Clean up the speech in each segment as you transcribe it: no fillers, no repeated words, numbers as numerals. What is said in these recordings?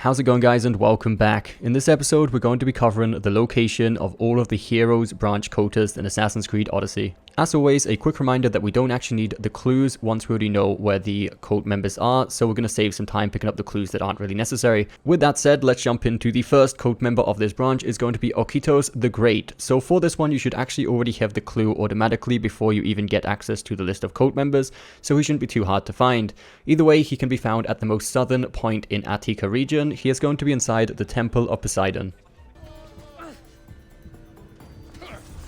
How's it going, guys, and welcome back. In this episode we're going to be covering the location of all of the heroes branch cultists in Assassin's Creed Odyssey. As always, a quick reminder that we don't actually need the clues once we already know where the cult members are, so we're going to save some time picking up the clues that aren't really necessary. With that said, let's jump into the first cult member of this branch. Is going to be Okytos the Great. So for this one, you should actually already have the clue automatically before you even get access to the list of cult members, so he shouldn't be too hard to find. Either way, he can be found at the most southern point in Attica region. He is going to be inside the Temple of Poseidon.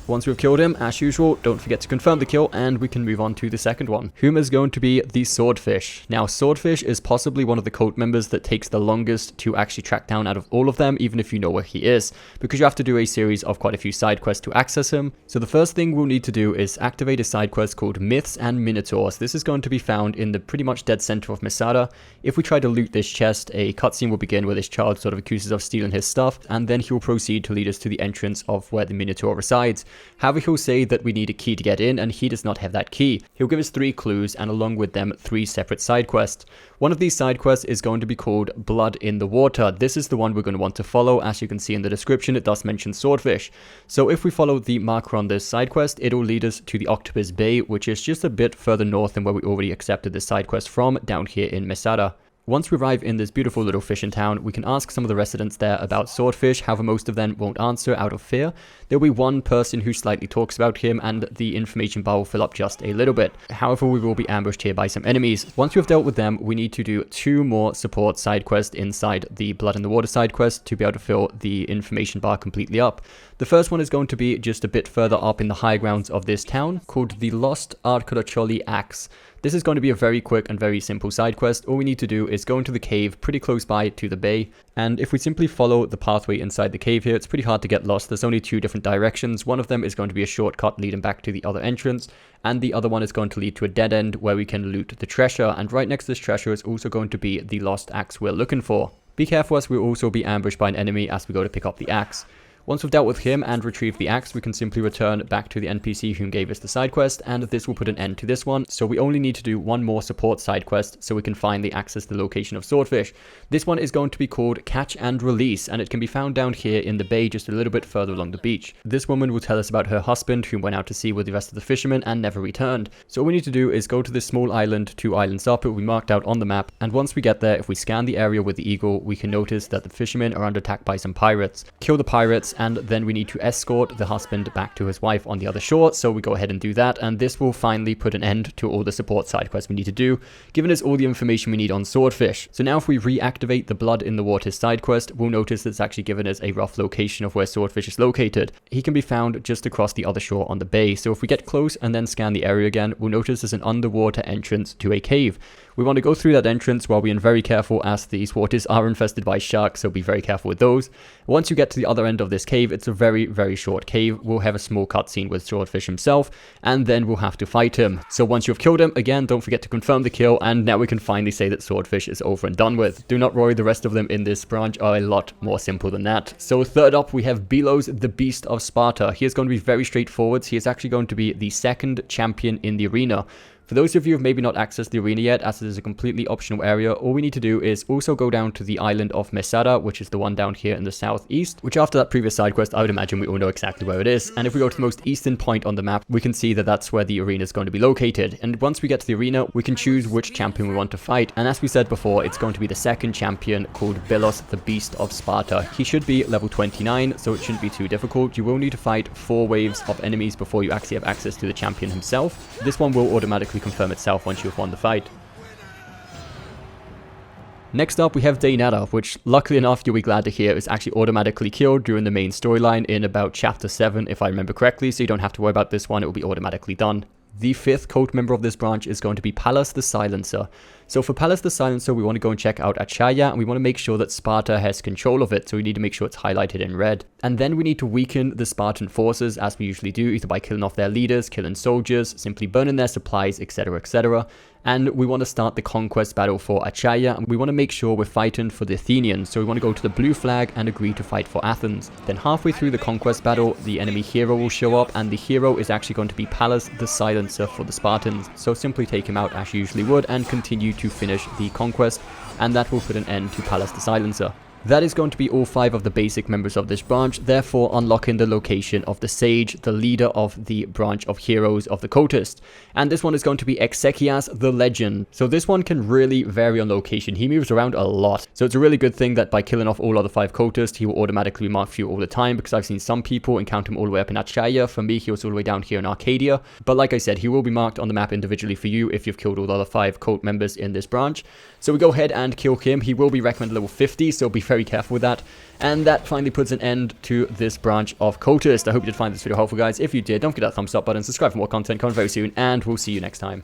Once we've killed him, as usual, don't forget to confirm the kill, and we can move on to the second one, whom is going to be the Swordfish. Now, Swordfish is possibly one of the cult members that takes the longest to actually track down out of all of them, even if you know where he is, because you have to do a series of quite a few side quests to access him. So the first thing we'll need to do is activate a side quest called Myths and Minotaurs. This is going to be found in the pretty much dead center of Masada. If we try to loot this chest, a cutscene will begin where this child sort of accuses us of stealing his stuff, and then he will proceed to lead us to the entrance of where the Minotaur resides. However, he'll say that we need a key to get in, and he does not have that key. He'll give us 3 clues, and along with them 3 separate side quests. One of these side quests is going to be called Blood in the Water. This is the one we're going to want to follow. As you can see in the description, it does mention Swordfish. So if we follow the marker on this side quest, it'll lead us to the Octopus Bay, which is just a bit further north than where we already accepted this side quest from, down here in Masada. Once we arrive in this beautiful little fishing town, we can ask some of the residents there about Swordfish. However, most of them won't answer out of fear. There'll be one person who slightly talks about him, and the information bar will fill up just a little bit. However, we will be ambushed here by some enemies. Once we've dealt with them, we need to do 2 more support side quests inside the Blood in the Water side quest to be able to fill the information bar completely up. The first one is going to be just a bit further up in the high grounds of this town, called the Lost Arcaracholi Axe. This is going to be a very quick and very simple side quest. All we need to do is go into the cave pretty close by to the bay, and if we simply follow the pathway inside the cave here, it's pretty hard to get lost. There's only 2 different directions. One of them is going to be a shortcut leading back to the other entrance, and the other one is going to lead to a dead end where we can loot the treasure, and right next to this treasure is also going to be the lost axe we're looking for. Be careful, as we'll also be ambushed by an enemy as we go to pick up the axe. Once we've dealt with him and retrieved the axe, we can simply return back to the NPC who gave us the side quest, and this will put an end to this one. So we only need to do 1 more support side quest so we can finally access the location of Swordfish. This one is going to be called Catch and Release, and it can be found down here in the bay just a little bit further along the beach. This woman will tell us about her husband who went out to sea with the rest of the fishermen and never returned. So all we need to do is go to this small island 2 islands up. It will be marked out on the map, and once we get there, if we scan the area with the eagle, we can notice that the fishermen are under attack by some pirates. Kill the pirates, and then we need to escort the husband back to his wife on the other shore, so we go ahead and do that, and this will finally put an end to all the support side quests we need to do, giving us all the information we need on Swordfish. So now if we reactivate the Blood in the Water side quest, we'll notice it's actually given us a rough location of where Swordfish is located. He can be found just across the other shore on the bay, so if we get close and then scan the area again, we'll notice there's an underwater entrance to a cave. We want to go through that entrance while being very careful, as these waters are infested by sharks, so be very careful with those. Once you get to the other end of this cave, it's a very, very short cave. We'll have a small cutscene with Swordfish himself, and then we'll have to fight him. So once you've killed him, again, don't forget to confirm the kill, and now we can finally say that Swordfish is over and done with. Do not worry, the rest of them in this branch are a lot more simple than that. So third up, we have Belos, the Beast of Sparta. He is going to be very straightforward. He is actually going to be the 2nd champion in the arena. For those of you who have maybe not accessed the arena yet, as it is a completely optional area, all we need to do is also go down to the island of Masada, which is the one down here in the southeast, which after that previous side quest, I would imagine we all know exactly where it is. And if we go to the most eastern point on the map, we can see that that's where the arena is going to be located. And once we get to the arena, we can choose which champion we want to fight. And as we said before, it's going to be the 2nd champion called Belos, the Beast of Sparta. He should be level 29, so it shouldn't be too difficult. You will need to fight 4 waves of enemies before you actually have access to the champion himself. This one will automatically confirm itself once you've won the fight. Next up, we have Deianeira, which luckily enough, you'll be glad to hear, is actually automatically killed during the main storyline in about chapter 7, if I remember correctly, so you don't have to worry about this one, it will be automatically done. The 5th cult member of this branch is going to be Pallas the Silencer. So for Pallas the Silencer, we want to go and check out Achaia, and we want to make sure that Sparta has control of it, so we need to make sure it's highlighted in red. And then we need to weaken the Spartan forces, as we usually do, either by killing off their leaders, killing soldiers, simply burning their supplies, etc, etc. And we want to start the conquest battle for Achaia, and we want to make sure we're fighting for the Athenians, so we want to go to the blue flag and agree to fight for Athens. Then halfway through the conquest battle, the enemy hero will show up, and the hero is actually going to be Pallas the Silencer for the Spartans. So simply take him out as you usually would and continue to finish the conquest. and that will put an end to Pallas the Silencer. That is going to be all 5 of the basic members of this branch, therefore unlocking the location of the Sage, the leader of the branch of heroes of the Cultist. And this one is going to be Exekias the Legend. So this one can really vary on location. He moves around a lot. So it's a really good thing that by killing off all other 5 Cultists, he will automatically be marked for you all the time, because I've seen some people encounter him all the way up in Achaya. For me, he was all the way down here in Arcadia. But like I said, he will be marked on the map individually for you if you've killed all the other 5 cult members in this branch. So we go ahead and kill him. He will be recommended level 50, so be very careful with that. And that finally puts an end to this branch of Cultist. I hope you did find this video helpful, guys. If you did, don't forget that thumbs up button, subscribe for more content coming very soon, and we'll see you next time.